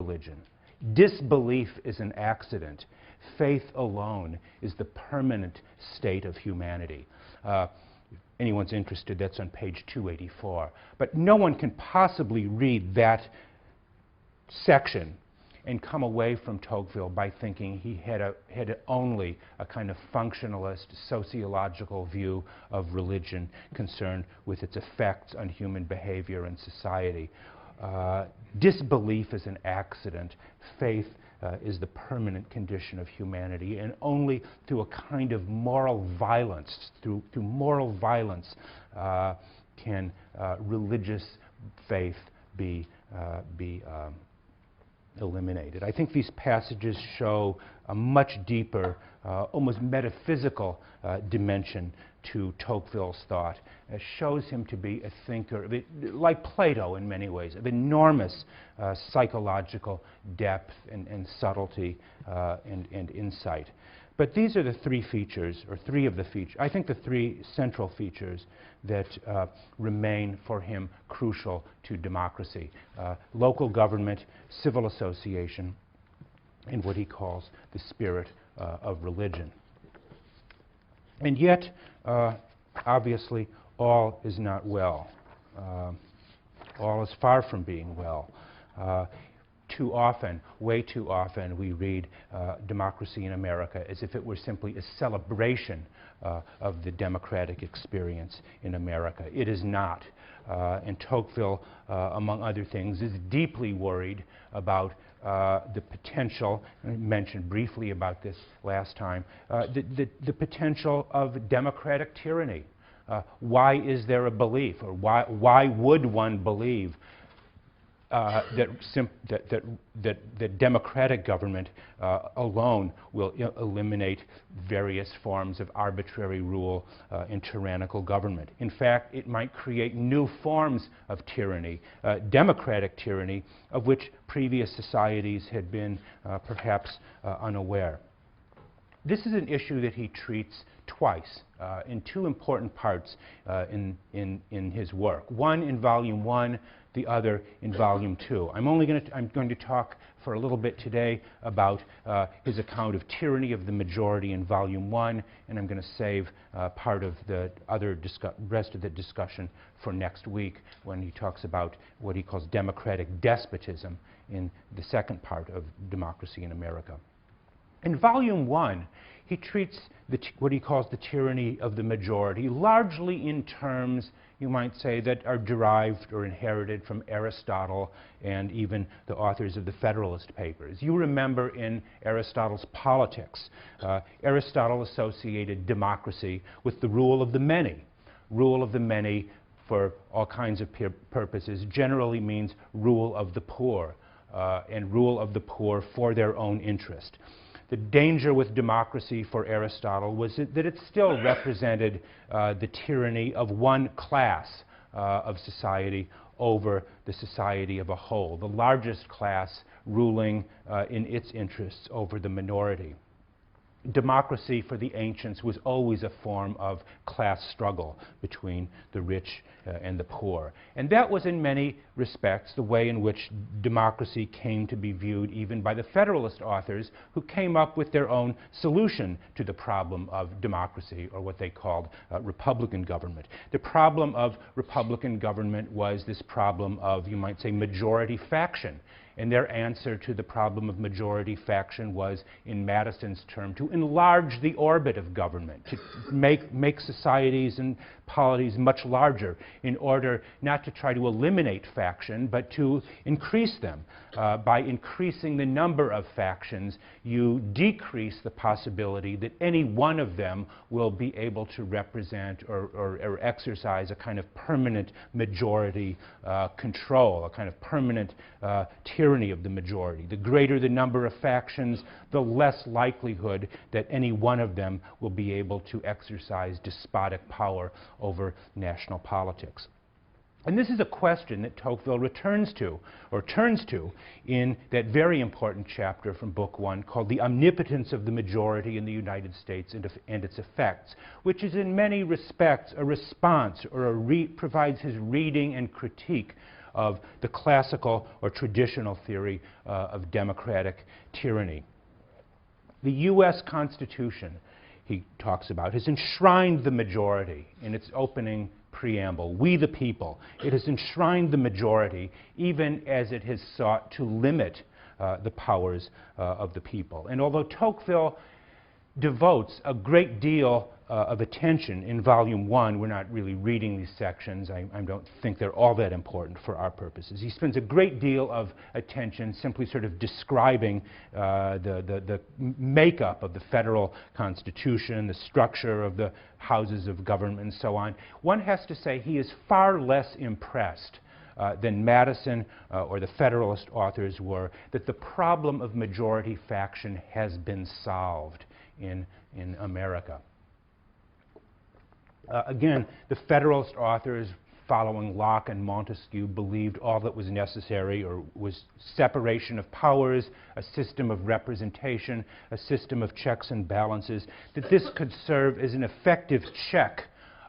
religion. Disbelief is an accident. Faith alone is the permanent state of humanity. If anyone's interested, that's on page 284. But no one can possibly read that section and come away from Tocqueville by thinking he had only a kind of functionalist, sociological view of religion concerned with its effects on human behavior and society. Disbelief is an accident. Faith is the permanent condition of humanity, and only through a kind of moral violence, through moral violence, can religious faith be eliminated. I think these passages show a much deeper, almost metaphysical dimension to Tocqueville's thought. It shows him to be a thinker, like Plato in many ways, of enormous psychological depth and subtlety and insight. But these are the three features, or three of the features, I think the three central features that remain for him crucial to democracy. Local government, civil association, and what he calls the spirit of religion. And yet, obviously, all is not well. All is far from being well. Too often, way too often, we read democracy in America as if it were simply a celebration of the democratic experience in America. It is not. And Tocqueville, among other things, is deeply worried about the potential, and I mentioned briefly about this last time, the potential of democratic tyranny. Why is there a belief, or why would one believe that democratic government alone will eliminate various forms of arbitrary rule and tyrannical government? In fact, it might create new forms of tyranny, democratic tyranny, of which previous societies had been perhaps unaware. This is an issue that he treats twice in two important parts in his work. One in Volume 1, the other in Volume 2. I'm going to talk for a little bit today about his account of tyranny of the majority in Volume 1, and I'm going to save part of the rest of the discussion for next week when he talks about what he calls democratic despotism in the second part of Democracy in America. In Volume 1, he treats what he calls the tyranny of the majority, largely in terms, you might say, that are derived or inherited from Aristotle and even the authors of the Federalist Papers. You remember in Aristotle's Politics, Aristotle associated democracy with the rule of the many. Rule of the many, for all kinds of purposes, generally means rule of the poor, and rule of the poor for their own interest. The danger with democracy for Aristotle was that it still represented the tyranny of one class of society over the society of a whole, the largest class ruling in its interests over the minority. Democracy for the ancients was always a form of class struggle between the rich and the poor. And that was in many respects the way in which democracy came to be viewed even by the Federalist authors, who came up with their own solution to the problem of democracy, or what they called Republican government. The problem of Republican government was this problem of, you might say, majority faction. And their answer to the problem of majority faction was, in Madison's term, to enlarge the orbit of government, to make societies and polities much larger in order not to try to eliminate faction, but to increase them. By increasing the number of factions, you decrease the possibility that any one of them will be able to represent or exercise a kind of permanent majority control, a kind of permanent tyranny of the majority. The greater the number of factions, the less likelihood that any one of them will be able to exercise despotic power over national politics. And this is a question that Tocqueville returns to, or turns to, in that very important chapter from Book 1 called The Omnipotence of the Majority in the United States and Its Effects, which is in many respects a response, or provides his reading and critique of the classical or traditional theory of democratic tyranny. The U.S. Constitution, he talks about, has enshrined the majority in its opening preamble, "We the people." It has enshrined the majority even as it has sought to limit the powers of the people. And although Tocqueville devotes a great deal of attention in Volume 1, we're not really reading these sections, I don't think they're all that important for our purposes. He spends a great deal of attention simply sort of describing the makeup of the federal constitution, the structure of the houses of government, and so on. One has to say he is far less impressed than Madison or the Federalist authors were that the problem of majority faction has been solved in America. Again, the Federalist authors, following Locke and Montesquieu, believed all that was necessary or was separation of powers, a system of representation, a system of checks and balances, that this could serve as an effective check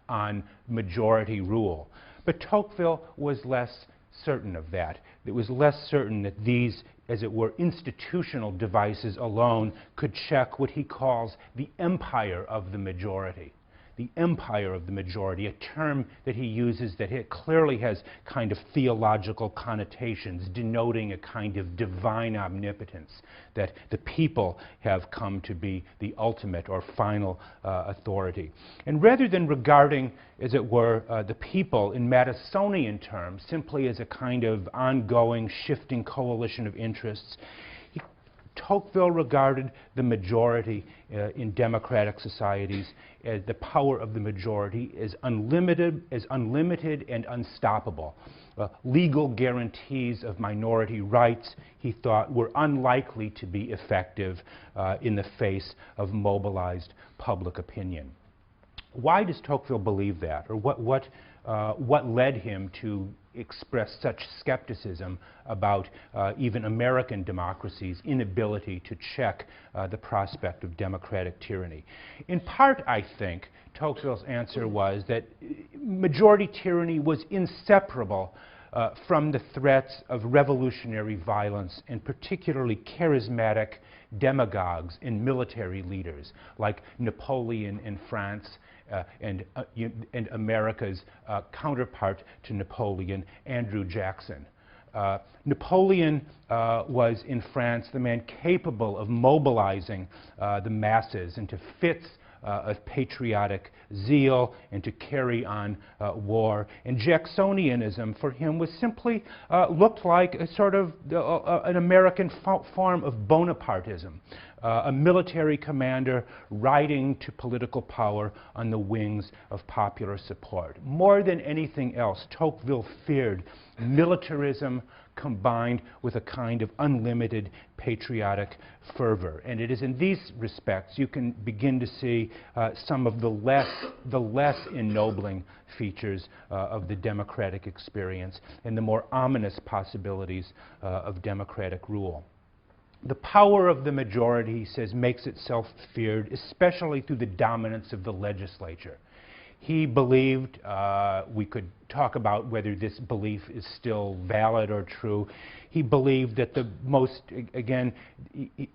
on majority rule. But Tocqueville was less certain of that. It was less certain that these, as it were, institutional devices alone could check what he calls the empire of the majority. The empire of the majority, a term that he uses that it clearly has kind of theological connotations, denoting a kind of divine omnipotence, that the people have come to be the ultimate or final authority. And rather than regarding, as it were, the people in Madisonian terms, simply as a kind of ongoing, shifting coalition of interests, Tocqueville regarded the majority in democratic societies as the power of the majority as unlimited and unstoppable. Legal guarantees of minority rights, he thought, were unlikely to be effective in the face of mobilized public opinion. Why does Tocqueville believe that, or what led him to express such skepticism about even American democracy's inability to check the prospect of democratic tyranny? In part, I think, Tocqueville's answer was that majority tyranny was inseparable from the threats of revolutionary violence, and particularly charismatic demagogues and military leaders like Napoleon in France and America's counterpart to Napoleon, Andrew Jackson. Napoleon was in France the man capable of mobilizing the masses into fits of patriotic zeal and to carry on war. And Jacksonianism for him was simply looked like a sort of an American form of Bonapartism. A military commander riding to political power on the wings of popular support. More than anything else, Tocqueville feared militarism combined with a kind of unlimited patriotic fervor. And it is in these respects you can begin to see some of the less ennobling features of the democratic experience and the more ominous possibilities of democratic rule. The power of the majority, he says, makes itself feared, especially through the dominance of the legislature. He believed, we could talk about whether this belief is still valid or true, he believed that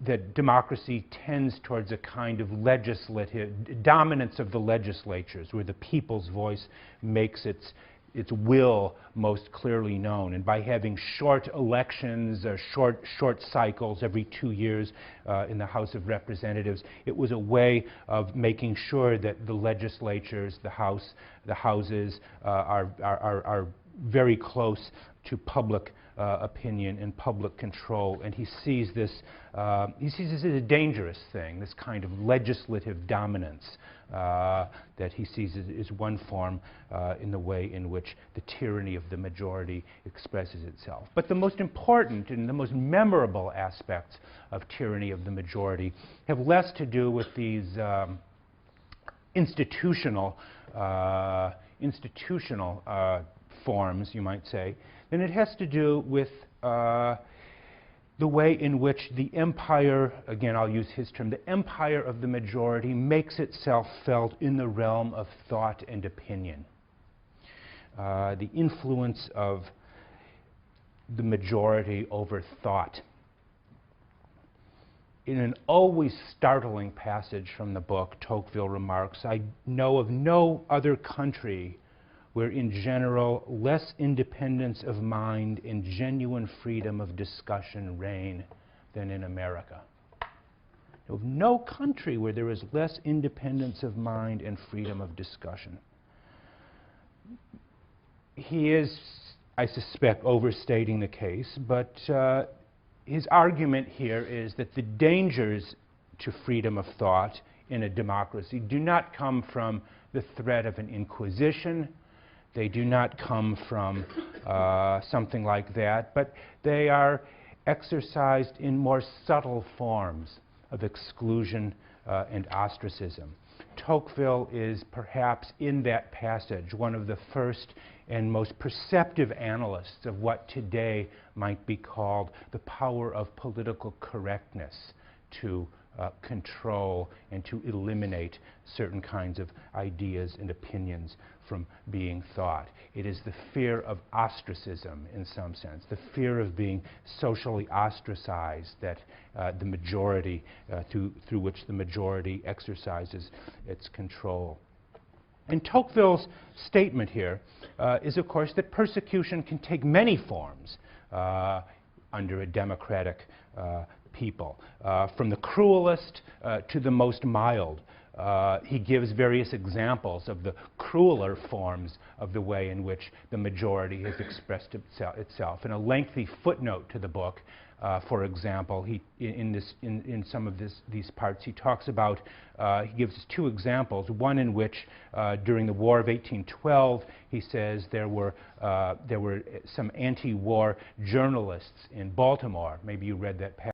that democracy tends towards a kind of legislative, dominance of the legislatures, where the people's voice makes its will most clearly known. And by having short elections, short cycles every 2 years in the House of Representatives, it was a way of making sure that the legislatures, the houses are very close to public opinion and public control. And he sees this as a dangerous thing, this kind of legislative dominance that he sees as one form in the way in which the tyranny of the majority expresses itself. But the most important and the most memorable aspects of tyranny of the majority have less to do with these institutional forms, you might say, than it has to do with the way in which the empire, again I'll use his term, the empire of the majority makes itself felt in the realm of thought and opinion. The influence of the majority over thought. In an always startling passage from the book, Tocqueville remarks, "I know of no other country where in general less independence of mind and genuine freedom of discussion reign than in America." Of no country where there is less independence of mind and freedom of discussion. He is, I suspect, overstating the case, but his argument here is that the dangers to freedom of thought in a democracy do not come from the threat of an inquisition. They do not come from something like that, but they are exercised in more subtle forms of exclusion and ostracism. Tocqueville is perhaps in that passage one of the first and most perceptive analysts of what today might be called the power of political correctness to control and to eliminate certain kinds of ideas and opinions from being thought. It is the fear of ostracism, in some sense, the fear of being socially ostracized that the majority, through which the majority exercises its control. And Tocqueville's statement here is, of course, that persecution can take many forms under a democratic people, from the cruelest to the most mild. He gives various examples of the crueler forms of the way in which the majority has expressed itself. In a lengthy footnote to the book, for example, in some of these parts, he talks about, he gives us two examples, one in which during the War of 1812, he says there were some anti-war journalists in Baltimore. Maybe you read that passage.